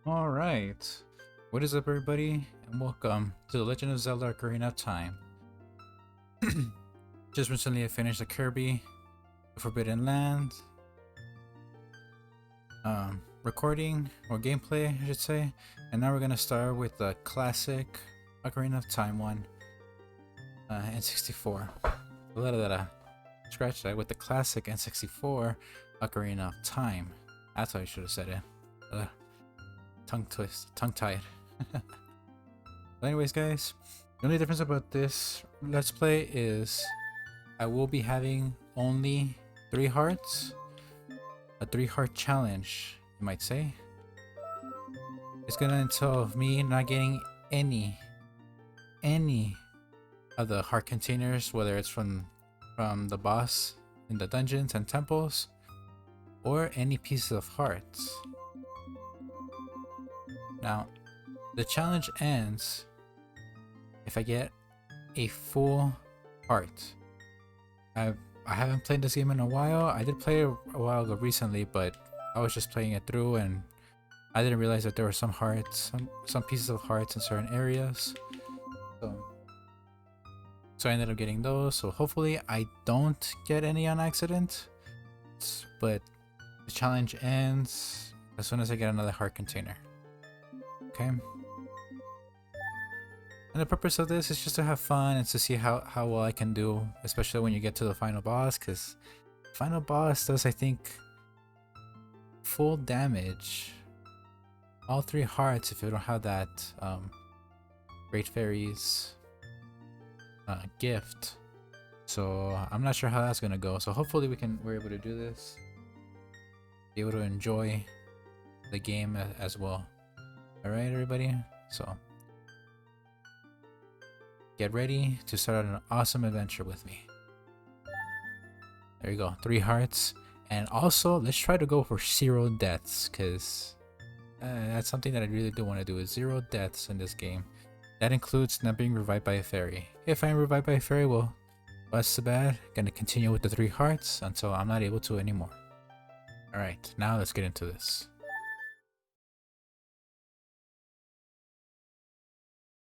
Alright, what is up everybody, and welcome to The Legend of Zelda Ocarina of Time. Just recently I finished the Kirby Forbidden Land recording, or gameplay I should say, and now we're gonna start with the classic Ocarina of Time one, N64. A little bit of scratch that with the classic N64 Ocarina of Time. That's how I should have said it. Tongue tied. But anyways guys, the only difference about this let's play is I will be having only 3 hearts. A 3-heart challenge, you might say. It's gonna entail me not getting any of the heart containers, whether it's from the boss in the dungeons and temples, or any pieces of hearts. Now, the challenge ends if I get a full heart. I haven't played this game in a while. I did play it a while ago recently, but I was just playing it through and I didn't realize that there were some hearts, some pieces of hearts in certain areas. So I ended up getting those. So hopefully I don't get any on accident. But the challenge ends as soon as I get another heart container. Okay. And the purpose of this is just to have fun and to see how well I can do, especially when you get to the final boss, because final boss does, I think, full damage. All 3 hearts if you don't have that Great Fairy's gift. So I'm not sure how that's gonna go. So hopefully we're able to do this. Be able to enjoy the game as well. Alright everybody, so get ready to start an awesome adventure with me. There you go, 3 hearts. And also, let's try to go for 0 deaths, because that's something that I really do want to do, is 0 deaths in this game. That includes not being revived by a fairy. If I'm revived by a fairy, well, that's too bad. Gonna continue with the 3 hearts until I'm not able to anymore. Alright, now let's get into this.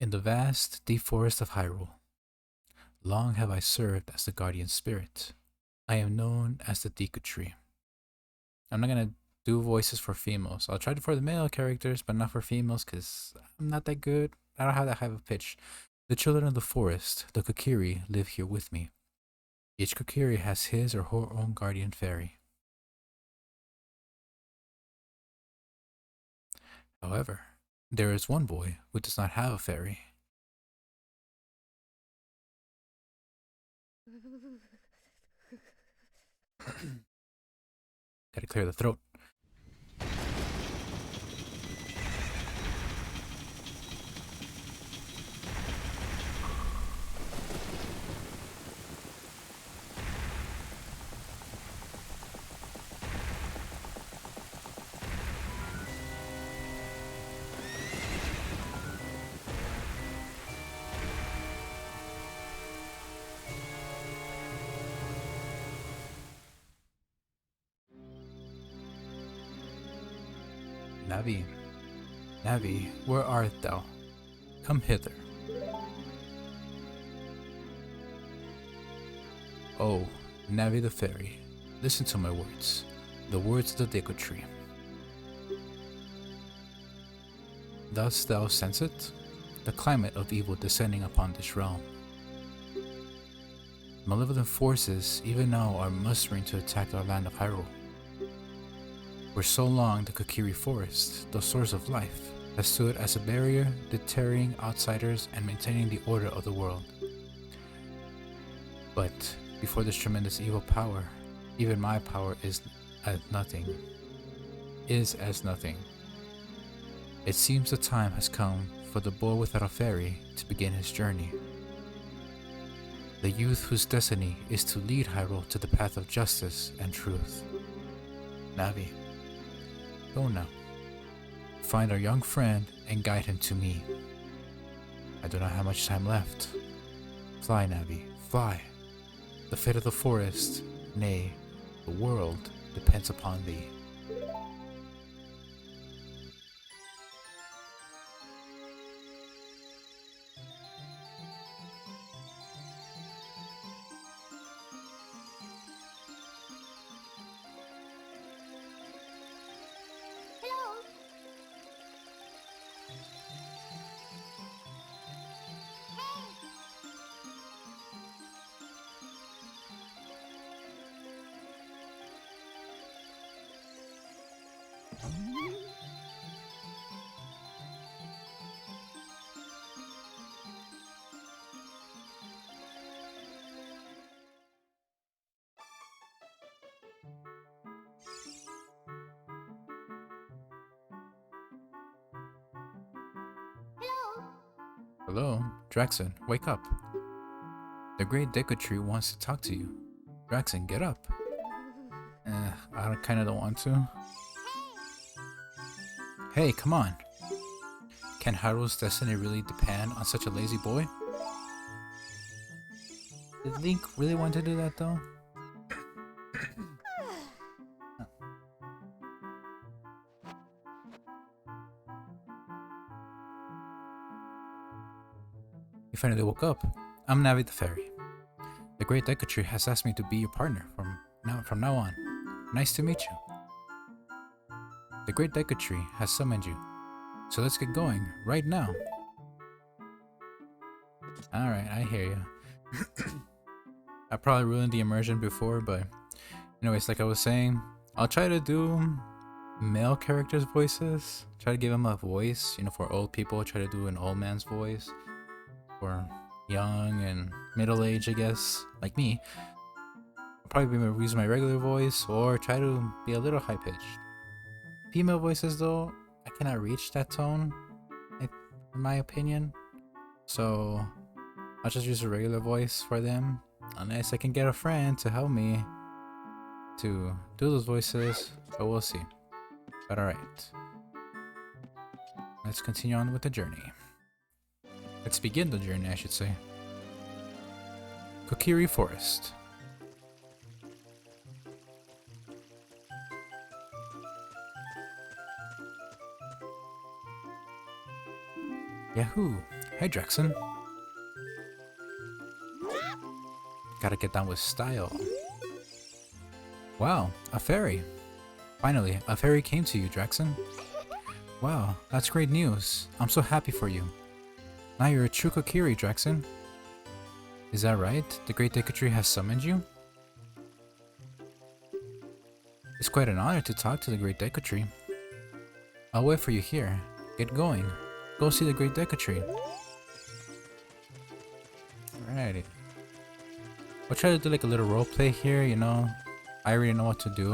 In the vast, deep forest of Hyrule, long have I served as the guardian spirit. I am known as the Deku Tree. I'm not gonna do voices for females. I'll try for the male characters, but not for females because I'm not that good. I don't have that high of a pitch. The children of the forest, the Kokiri, live here with me. Each Kokiri has his or her own guardian fairy. However, there is one boy who does not have a fairy. Gotta clear the throat. Navi, Navi, where art thou? Come hither. Oh, Navi the fairy, listen to my words, the words of the Deku Tree. Thus thou sense it, the climate of evil descending upon this realm. Malevolent forces even now are mustering to attack our land of Hyrule. For so long, the Kokiri Forest, the source of life, has stood as a barrier deterring outsiders and maintaining the order of the world. But before this tremendous evil power, even my power is as nothing. It seems the time has come for the boy without a fairy to begin his journey. The youth whose destiny is to lead Hyrule to the path of justice and truth. Navi, go now. Find our young friend and guide him to me. I do not have much time left. Fly, Navi, fly. The fate of the forest, nay, the world, depends upon thee. Hello, Draxon, wake up. The Great Deku Tree wants to talk to you. Draxon, get up. I kinda don't want to. Hey, come on. Can Hyrule's destiny really depend on such a lazy boy? Did Link really want to do that though? You finally woke up. I'm Navi the Fairy. The Great Deku Tree has asked me to be your partner from now on. Nice to meet you. The Great Deku Tree has summoned you. So let's get going, right now. Alright, I hear you. I probably ruined the immersion before, but anyways, like I was saying, I'll try to do male characters' voices. Try to give them a voice, you know, for old people, try to do an old man's voice. For young and middle age, I guess, like me. I'll probably use my regular voice or try to be a little high pitched. Female voices, though, I cannot reach that tone, in my opinion. So I'll just use a regular voice for them, unless I can get a friend to help me to do those voices. But we'll see. But alright, let's continue on with the journey. Let's begin the journey, I should say. Kokiri Forest. Yahoo! Hey, Draxon. Gotta get down with style. Wow, a fairy. Finally, a fairy came to you, Draxon. Wow, that's great news. I'm so happy for you. Now you're a true Kokiri, Draxon. Is that right? The Great Deku Tree has summoned you? It's quite an honor to talk to the Great Deku Tree. I'll wait for you here. Get going. Go see the Great Deku Tree. Alrighty. We'll try to do like a little roleplay here, you know. I already know what to do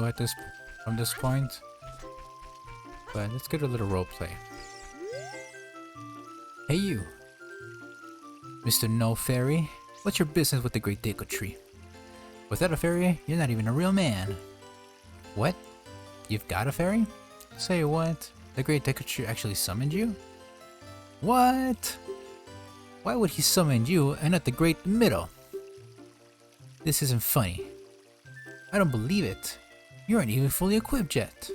from this point. But let's get a little roleplay. Hey you! Mr. No Fairy, what's your business with the Great Deku Tree? Without a fairy, you're not even a real man. What? You've got a fairy? Say what? The Great Deku Tree actually summoned you? What? Why would he summon you and not the Great Middle? This isn't funny. I don't believe it. You aren't even fully equipped yet.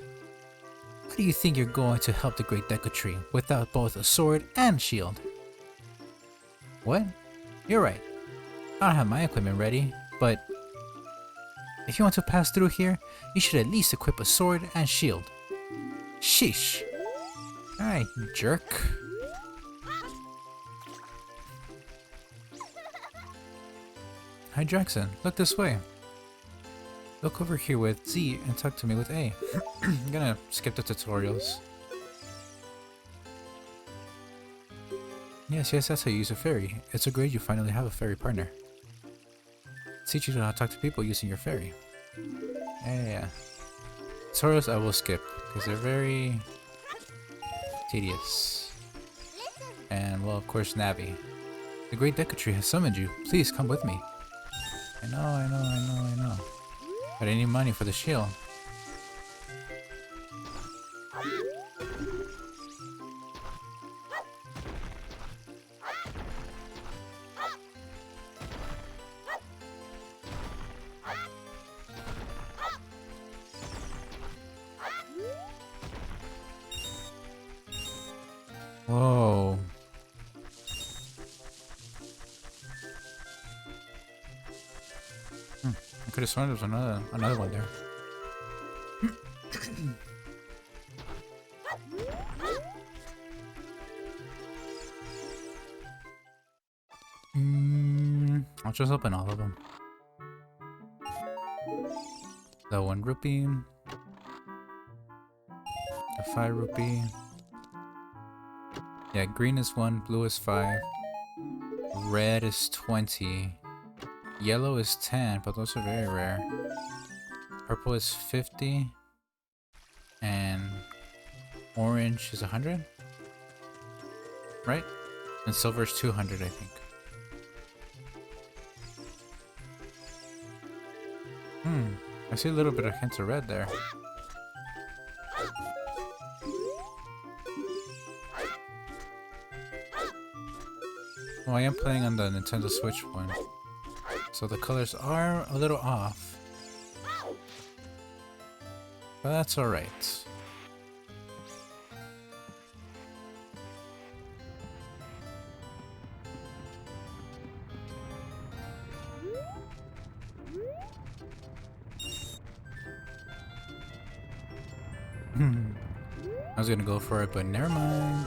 How do you think you're going to help the Great Deku Tree without both a sword and shield? What? You're right. I don't have my equipment ready, but if you want to pass through here, you should at least equip a sword and shield. Sheesh. Alright, you jerk. Hi Draxon, look this way. Look over here with Z and talk to me with A. I'm gonna skip the tutorials. Yes, that's how you use a fairy. It's so great you finally have a fairy partner. Teach you how to talk to people using your fairy. Yeah. Tutorials I will skip, because they're very tedious. And, well, of course, Navi. The Great Deku Tree has summoned you. Please come with me. I know. But I need money for the shield. Whoa. I could have sworn there was another one there. I'll just open all of them. The 1 rupee. the 5 rupee. Yeah, green is 1, blue is 5, red is 20, yellow is 10, but those are very rare. Purple is 50, and orange is 100, right? And silver is 200, I think. I see a little bit of hints of red there. Well, I am playing on the Nintendo Switch one, so the colors are a little off. But that's alright. I was gonna go for it, but never mind.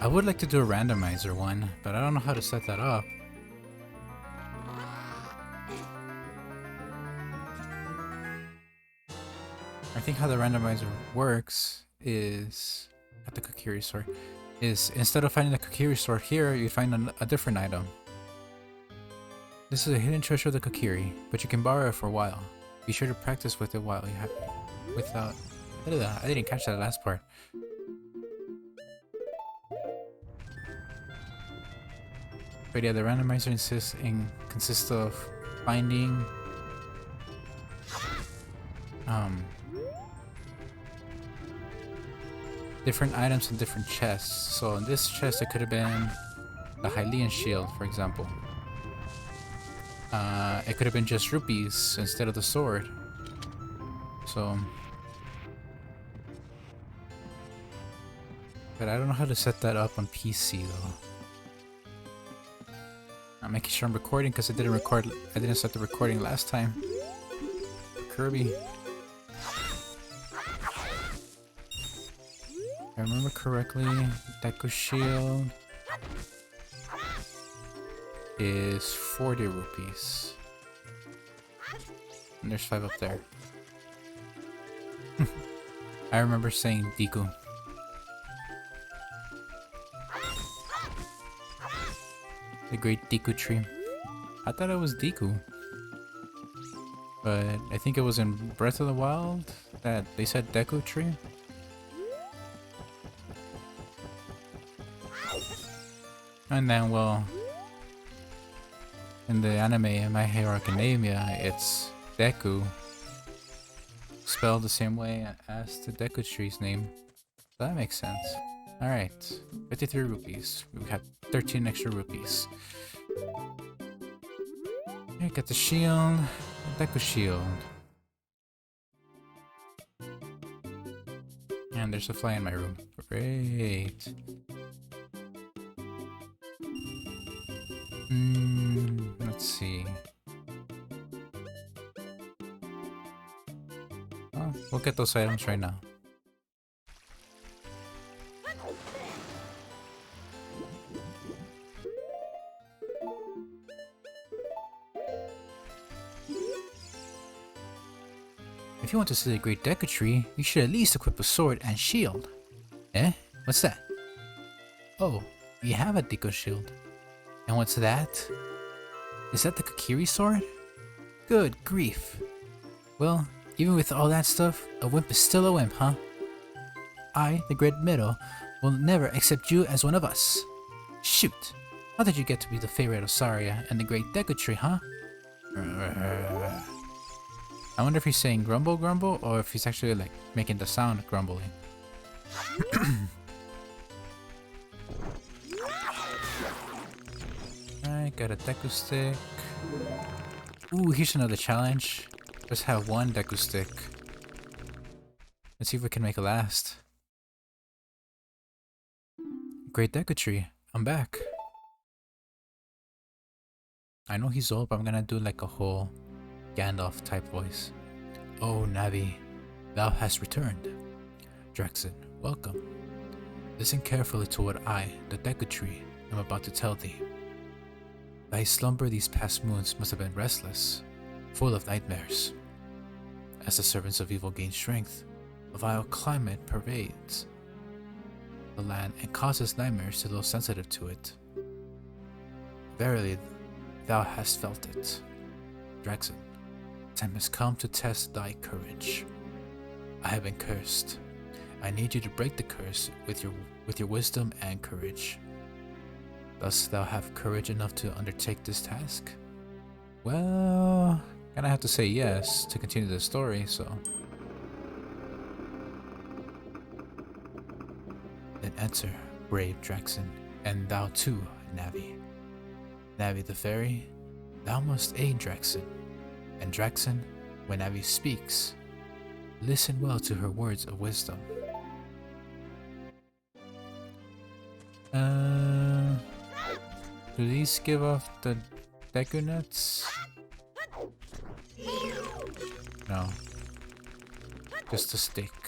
I would like to do a randomizer one, but I don't know how to set that up. I think how the randomizer works is at the Kokiri store is instead of finding the Kokiri store here, you find a different item. This is a hidden treasure of the Kokiri, but you can borrow it for a while. Be sure to practice with it while you have without. I didn't catch that last part. But yeah, the randomizer consists of finding different items in different chests. So in this chest, it could have been the Hylian shield, for example. It could have been just rupees instead of the sword. So, but I don't know how to set that up on PC though. I'm making sure I'm recording because I didn't set the recording last time. Kirby. If I remember correctly, Deku Shield is 40 rupees. And there's 5 up there. I remember saying Deku. The great Deku tree. I thought it was Deku. But I think it was in Breath of the Wild that they said Deku tree. And then, well, in the anime My Hero Academia, it's Deku, spelled the same way as the Deku tree's name. So that makes sense. Alright, 53 rupees. We have 13 extra rupees. Okay, got the shield, Deku shield. And there's a fly in my room. Great. Let's see. Well, we'll get those items right now. If you want to see the Great Deku Tree, you should at least equip a sword and shield. Eh? What's that? Oh, you have a Deku shield. And what's that? Is that the Kokiri sword? Good grief. Well, even with all that stuff, a wimp is still a wimp, huh? I, the Great Middle, will never accept you as one of us. Shoot! How did you get to be the favorite of Saria and the Great Deku Tree, huh? I wonder if he's saying grumble grumble or if he's actually like making the sound grumbling. Alright, got a Deku stick. Ooh, here's another challenge. Let's have one Deku stick. Let's see if we can make it last. Great Deku Tree, I'm back. I know he's old, but I'm gonna do like a whole Gandalf type voice. Oh Navi, thou hast returned. Drexen, welcome. Listen carefully to what I, the Deku Tree, am about to tell thee. Thy slumber these past moons must have been restless. full of nightmares. As the servants of evil gain strength, a vile climate pervades the land and causes nightmares to those sensitive to it. Verily, thou hast felt it. Draxon, time has come to test thy courage. I have been cursed. I need you to break the curse with your wisdom and courage. Dost thou have courage enough to undertake this task? Well, gonna have to say yes to continue the story, so. Then enter, brave Draxon, and thou too, Navi. Navi the fairy, thou must aid Draxon. And Draxon, when Navi speaks, listen well to her words of wisdom. Do these give off the Deku Nuts? No. Just a stick.